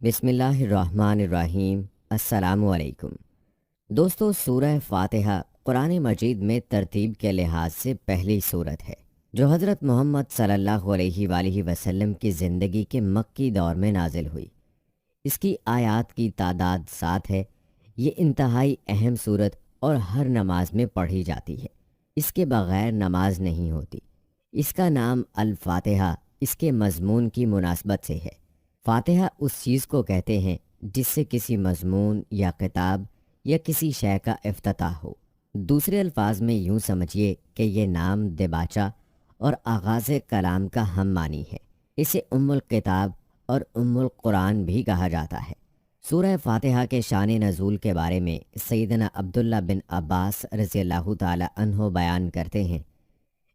بسم اللہ الرحمن الرحیم۔ السلام علیکم دوستو، سورہ فاتحہ قرآن مجید میں ترتیب کے لحاظ سے پہلی سورت ہے جو حضرت محمد صلی اللہ علیہ وآلہ وسلم کی زندگی کے مکی دور میں نازل ہوئی۔ اس کی آیات کی تعداد 7 ہے۔ یہ انتہائی اہم سورت اور ہر نماز میں پڑھی جاتی ہے۔ اس کے بغیر نماز نہیں ہوتی۔ اس کا نام الفاتحہ اس کے مضمون کی مناسبت سے ہے۔ فاتحہ اس چیز کو کہتے ہیں جس سے کسی مضمون یا کتاب یا کسی شے کا افتتاح ہو۔ دوسرے الفاظ میں یوں سمجھیے کہ یہ نام دباچہ اور آغاز کلام کا ہم معنی ہے۔ اسے ام الکتاب اور ام القرآن بھی کہا جاتا ہے۔ سورہ فاتحہ کے شان نزول کے بارے میں سیدنا عبداللہ بن عباس رضی اللہ تعالی عنہ بیان کرتے ہیں،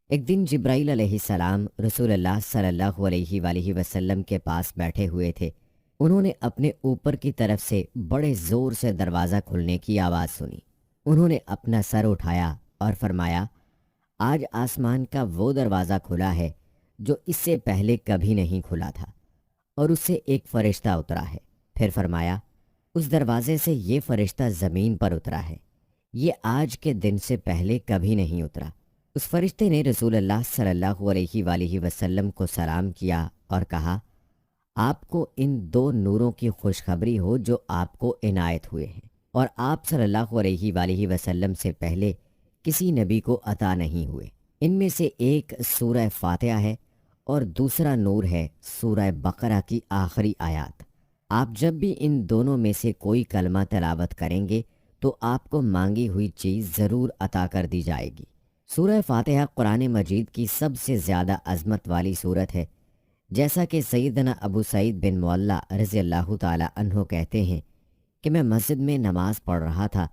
ایک دن جبرائیل علیہ السلام رسول اللہ صلی اللہ علیہ وآلہ وسلم کے پاس بیٹھے ہوئے تھے۔ انہوں نے اپنے اوپر کی طرف سے بڑے زور سے دروازہ کھلنے کی آواز سنی۔ انہوں نے اپنا سر اٹھایا اور فرمایا، آج آسمان کا وہ دروازہ کھلا ہے جو اس سے پہلے کبھی نہیں کھلا تھا، اور اس سے ایک فرشتہ اترا ہے۔ پھر فرمایا، اس دروازے سے یہ فرشتہ زمین پر اترا ہے، یہ آج کے دن سے پہلے کبھی نہیں اترا۔ اس فرشتے نے رسول اللہ صلی اللہ علیہ وآلہ وسلم کو سلام کیا اور کہا، آپ کو ان 2 نوروں کی خوشخبری ہو جو آپ کو عنایت ہوئے ہیں، اور آپ صلی اللہ علیہ وآلہ وسلم سے پہلے کسی نبی کو عطا نہیں ہوئے۔ ان میں سے ایک سورہ فاتحہ ہے اور دوسرا نور ہے سورہ بقرہ کی آخری آیات۔ آپ جب بھی ان دونوں میں سے کوئی کلمہ تلاوت کریں گے تو آپ کو مانگی ہوئی چیز ضرور عطا کر دی جائے گی۔ سورہ فاتحہ قرآن مجید کی سب سے زیادہ عظمت والی سورت ہے۔ جیسا کہ سیدنا ابو سعید بن معلہ رضی اللہ تعالی عنہ کہتے ہیں کہ میں مسجد میں نماز پڑھ رہا تھا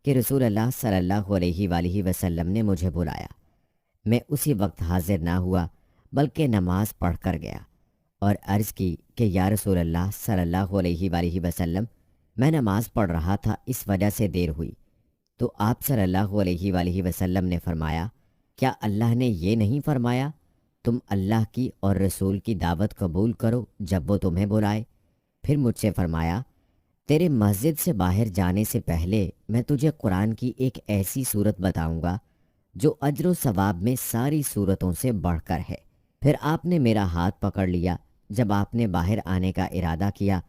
کہ رسول اللہ صلی اللہ علیہ وآلہ وسلم نے مجھے بلایا۔ میں اسی وقت حاضر نہ ہوا بلکہ نماز پڑھ کر گیا اور عرض کی کہ یا رسول اللہ صلی اللہ علیہ وآلہ وسلم، میں نماز پڑھ رہا تھا، اس وجہ سے دیر ہوئی۔ تو آپ صلی اللہ علیہ وآلہ وسلم نے فرمایا، کیا اللہ نے یہ نہیں فرمایا تم اللہ کی اور رسول کی دعوت قبول کرو جب وہ تمہیں بلائے؟ پھر مجھ سے فرمایا، تیرے مسجد سے باہر جانے سے پہلے میں تجھے قرآن کی ایک ایسی صورت بتاؤں گا جو اجر و ثواب میں ساری صورتوں سے بڑھ کر ہے۔ پھر آپ نے میرا ہاتھ پکڑ لیا۔ جب آپ نے باہر آنے کا ارادہ کیا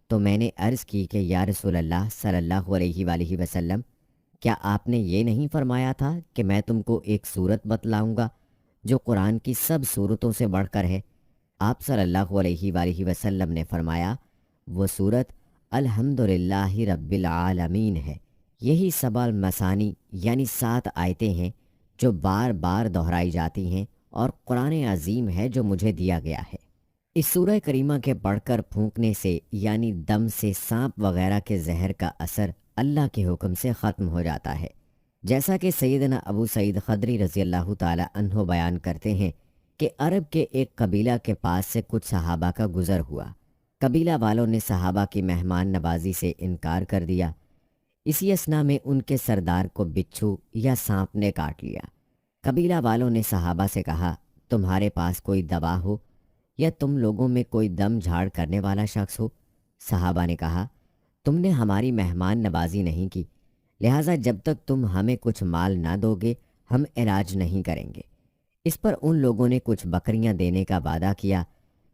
تو میں نے عرض کی کہ یا رسول اللہ صلی اللہ علیہ وآلہ وسلم، کیا آپ نے یہ نہیں فرمایا تھا کہ میں تم کو ایک صورت بتلاؤں گا جو قرآن کی سب صورتوں سے بڑھ کر ہے؟ آپ صلی اللہ علیہ وآلہ وسلم نے فرمایا، وہ صورت الحمدللہ رب العالمین ہے۔ یہی 7 المثانی یعنی 7 آیتیں ہیں جو بار بار دہرائی جاتی ہیں اور قرآن عظیم ہے جو مجھے دیا گیا ہے۔ اس سورہ کریمہ کے پڑھ کر پھونکنے سے یعنی دم سے سانپ وغیرہ کے زہر کا اثر اللہ کے حکم سے ختم ہو جاتا ہے۔ جیسا کہ سیدنا ابو سعید خدری رضی اللہ تعالی عنہ بیان کرتے ہیں کہ عرب کے ایک قبیلہ کے پاس سے کچھ صحابہ کا گزر ہوا۔ قبیلہ والوں نے صحابہ کی مہمان نوازی سے انکار کر دیا۔ اسی اثنا میں ان کے سردار کو بچھو یا سانپ نے کاٹ لیا۔ قبیلہ والوں نے صحابہ سے کہا، تمہارے پاس کوئی دوا ہو یا تم لوگوں میں کوئی دم جھاڑ کرنے والا شخص ہو؟ صحابہ نے کہا، تم نے ہماری مہمان نوازی نہیں کی، لہٰذا جب تک تم ہمیں کچھ مال نہ دو گے ہم علاج نہیں کریں گے۔ اس پر ان لوگوں نے کچھ بکریاں دینے کا وعدہ کیا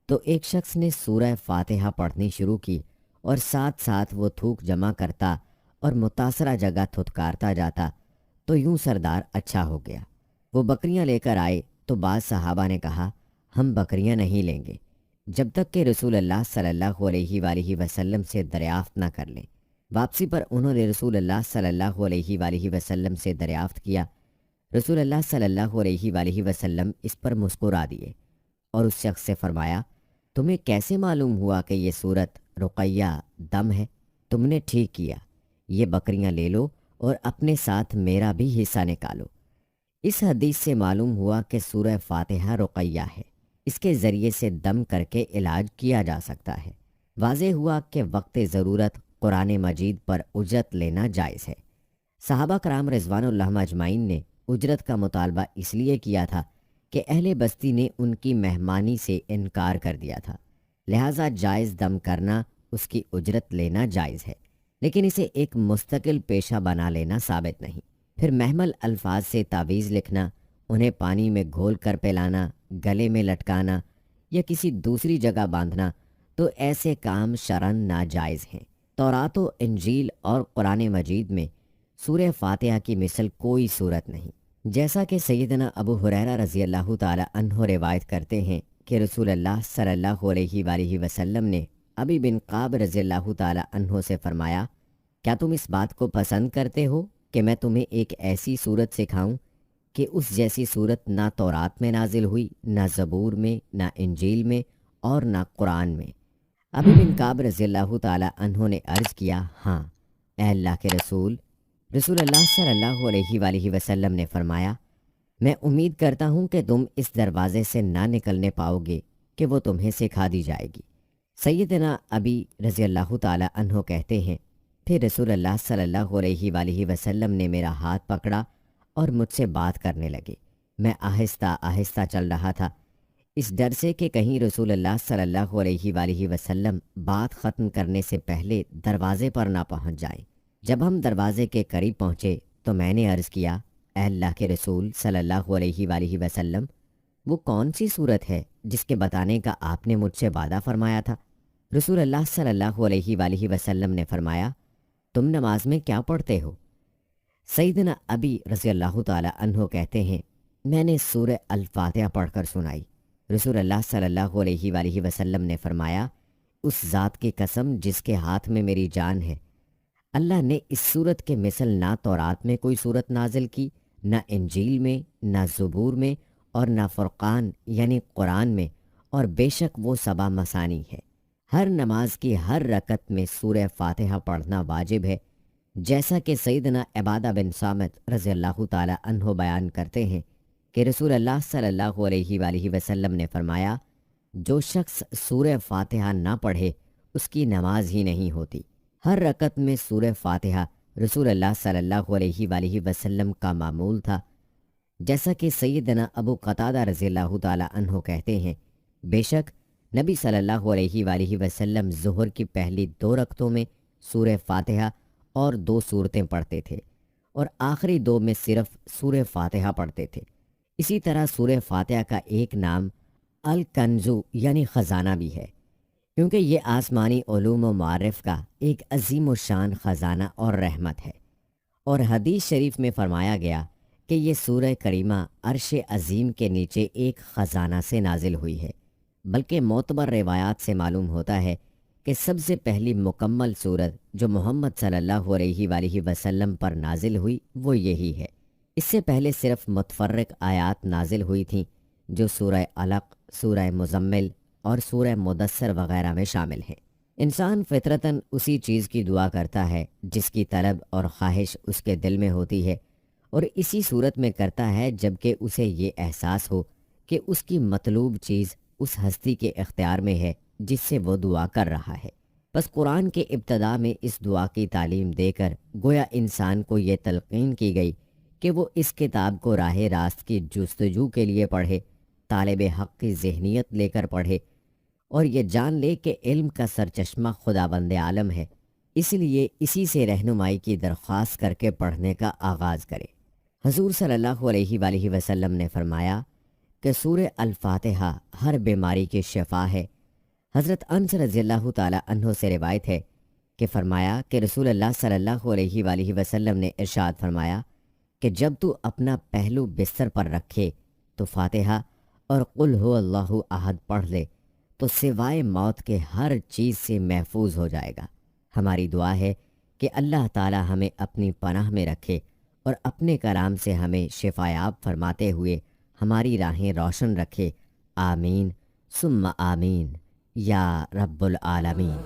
تو ایک شخص نے سورہ فاتحہ پڑھنی شروع کی اور ساتھ ساتھ وہ تھوک جمع کرتا اور متاثرہ جگہ تھتکارتا جاتا، تو یوں سردار اچھا ہو گیا۔ وہ بکریاں لے کر آئے تو بعض صحابہ نے کہا، ہم بکریاں نہیں لیں گے جب تک کہ رسول اللہ صلی اللہ علیہ وآلہ وسلم سے دریافت نہ کر لیں۔ واپسی پر انہوں نے رسول اللہ صلی اللہ علیہ وآلہ وسلم سے دریافت کیا۔ رسول اللہ صلی اللہ علیہ وآلہ وسلم اس پر مسکرا دیے اور اس شخص سے فرمایا، تمہیں کیسے معلوم ہوا کہ یہ صورت رقیہ دم ہے؟ تم نے ٹھیک کیا، یہ بکریاں لے لو اور اپنے ساتھ میرا بھی حصہ نکالو۔ اس حدیث سے معلوم ہوا کہ سورہ فاتحہ رقیہ ہے، اس کے ذریعے سے دم کر کے علاج کیا جا سکتا ہے۔ واضح ہوا کہ وقت ضرورت قرآن مجید پر اجرت لینا جائز ہے۔ صحابہ کرام رضوان اللہ اجمعین نے اجرت کا مطالبہ اس لیے کیا تھا کہ اہل بستی نے ان کی مہمانی سے انکار کر دیا تھا، لہٰذا جائز دم کرنا اس کی اجرت لینا جائز ہے، لیکن اسے ایک مستقل پیشہ بنا لینا ثابت نہیں۔ پھر محمل الفاظ سے تعویذ لکھنا، انہیں پانی میں گھول کر پلانا، گلے میں لٹکانا یا کسی دوسری جگہ باندھنا، تو ایسے کام شرعاً ناجائز ہیں۔ تورات و انجیل اور قرآن مجید میں سورہ فاتحہ کی مثل کوئی صورت نہیں۔ جیسا کہ سیدنا ابو ہریرہ رضی اللہ تعالی عنہ روایت کرتے ہیں کہ رسول اللہ صلی اللہ علیہ وآلہ وسلم نے ابی بن قعب رضی اللہ تعالی عنہ سے فرمایا، کیا تم اس بات کو پسند کرتے ہو کہ میں تمہیں ایک ایسی صورت سکھاؤں کہ اس جیسی صورت نہ تورات میں نازل ہوئی، نہ زبور میں، نہ انجیل میں اور نہ قرآن میں؟ ابی بن قعب رضی اللہ تعالی عنہ نے عرض کیا، ہاں اے اللہ کے رسول اللہ صلی اللہ علیہ وآلہ وسلم نے فرمایا، میں امید کرتا ہوں کہ تم اس دروازے سے نہ نکلنے پاؤ گے کہ وہ تمہیں سکھا دی جائے گی۔ سیدنا ابی رضی اللہ تعالی عنہ کہتے ہیں، پھر رسول اللہ صلی اللہ علیہ وآلہ وسلم نے میرا ہاتھ پکڑا اور مجھ سے بات کرنے لگے۔ میں آہستہ آہستہ چل رہا تھا، اس ڈر سے کہ کہیں رسول اللہ صلی اللہ علیہ وآلہ وسلم بات ختم کرنے سے پہلے دروازے پر نہ پہنچ جائیں۔ جب ہم دروازے کے قریب پہنچے تو میں نے عرض کیا، اے اللہ کے رسول صلی اللہ علیہ وآلہ وسلم، وہ کون سی صورت ہے جس کے بتانے کا آپ نے مجھ سے وعدہ فرمایا تھا؟ رسول اللہ صلی اللہ علیہ وآلہ وسلم نے فرمایا، تم نماز میں کیا پڑھتے ہو؟ سیدنا ابی رضی اللہ تعالی عنہ کہتے ہیں، میں نے سورہ الفاتحہ پڑھ کر سنائی۔ رسول اللہ صلی اللہ علیہ وآلہ وسلم نے فرمایا، اس ذات کی قسم جس کے ہاتھ میں میری جان ہے، اللہ نے اس صورت کے مثل نہ تورات میں کوئی صورت نازل کی، نہ انجیل میں، نہ زبور میں، اور نہ فرقان یعنی قرآن میں، اور بے شک وہ سبع مثانی ہے۔ ہر نماز کی ہر رکعت میں سورہ فاتحہ پڑھنا واجب ہے، جیسا کہ سیدنا عبادہ بن صامت رضی اللہ تعالی عنہ بیان کرتے ہیں کہ رسول اللہ صلی اللہ علیہ وآلہ وسلم نے فرمایا، جو شخص سورہ فاتحہ نہ پڑھے اس کی نماز ہی نہیں ہوتی۔ ہر رکعت میں سورہ فاتحہ رسول اللہ صلی اللہ علیہ وآلہ وسلم کا معمول تھا، جیسا کہ سیدنا ابو قتادہ رضی اللہ تعالی عنہ کہتے ہیں، بے شک نبی صلی اللہ علیہ وآلہ وسلم ظہر کی پہلی 2 رکعتوں میں سورہ فاتحہ اور 2 سورتیں پڑھتے تھے، اور آخری 2 میں صرف سورہ فاتحہ پڑھتے تھے۔ اسی طرح سورہ فاتحہ کا ایک نام الکنزو یعنی خزانہ بھی ہے، کیونکہ یہ آسمانی علوم و معارف کا ایک عظیم و شان خزانہ اور رحمت ہے۔ اور حدیث شریف میں فرمایا گیا کہ یہ سورہ کریمہ عرش عظیم کے نیچے ایک خزانہ سے نازل ہوئی ہے، بلکہ معتبر روایات سے معلوم ہوتا ہے کہ سب سے پہلی مکمل سورت جو محمد صلی اللہ علیہ وآلہ وسلم پر نازل ہوئی وہ یہی ہے۔ اس سے پہلے صرف متفرق آیات نازل ہوئی تھیں جو سورہ علق، سورہ مزمل اور سورہ مدثر وغیرہ میں شامل ہیں۔ انسان فطرتاً اسی چیز کی دعا کرتا ہے جس کی طلب اور خواہش اس کے دل میں ہوتی ہے، اور اسی صورت میں کرتا ہے جب کہ اسے یہ احساس ہو کہ اس کی مطلوب چیز اس ہستی کے اختیار میں ہے جس سے وہ دعا کر رہا ہے۔ بس قرآن کے ابتدا میں اس دعا کی تعلیم دے کر گویا انسان کو یہ تلقین کی گئی کہ وہ اس کتاب کو راہ راست کی جستجو کے لیے پڑھے، طالب حق کی ذہنیت لے کر پڑھے، اور یہ جان لے کہ علم کا سرچشمہ خداوند عالم ہے، اس لیے اسی سے رہنمائی کی درخواست کر کے پڑھنے کا آغاز کرے۔ حضور صلی اللہ علیہ وآلہ وسلم نے فرمایا کہ سورہ الفاتحہ ہر بیماری کی شفا ہے۔ حضرت انس رضی اللہ تعالی عنہ سے روایت ہے کہ فرمایا کہ رسول اللہ صلی اللہ علیہ وآلہ وسلم نے ارشاد فرمایا کہ جب تو اپنا پہلو بستر پر رکھے تو فاتحہ اور قل هو اللہ احد پڑھ لے تو سوائے موت کے ہر چیز سے محفوظ ہو جائے گا۔ ہماری دعا ہے کہ اللہ تعالی ہمیں اپنی پناہ میں رکھے اور اپنے کلام سے ہمیں شفایاب فرماتے ہوئے ہماری راہیں روشن رکھے، آمین ثم آمین یا رب العالمین۔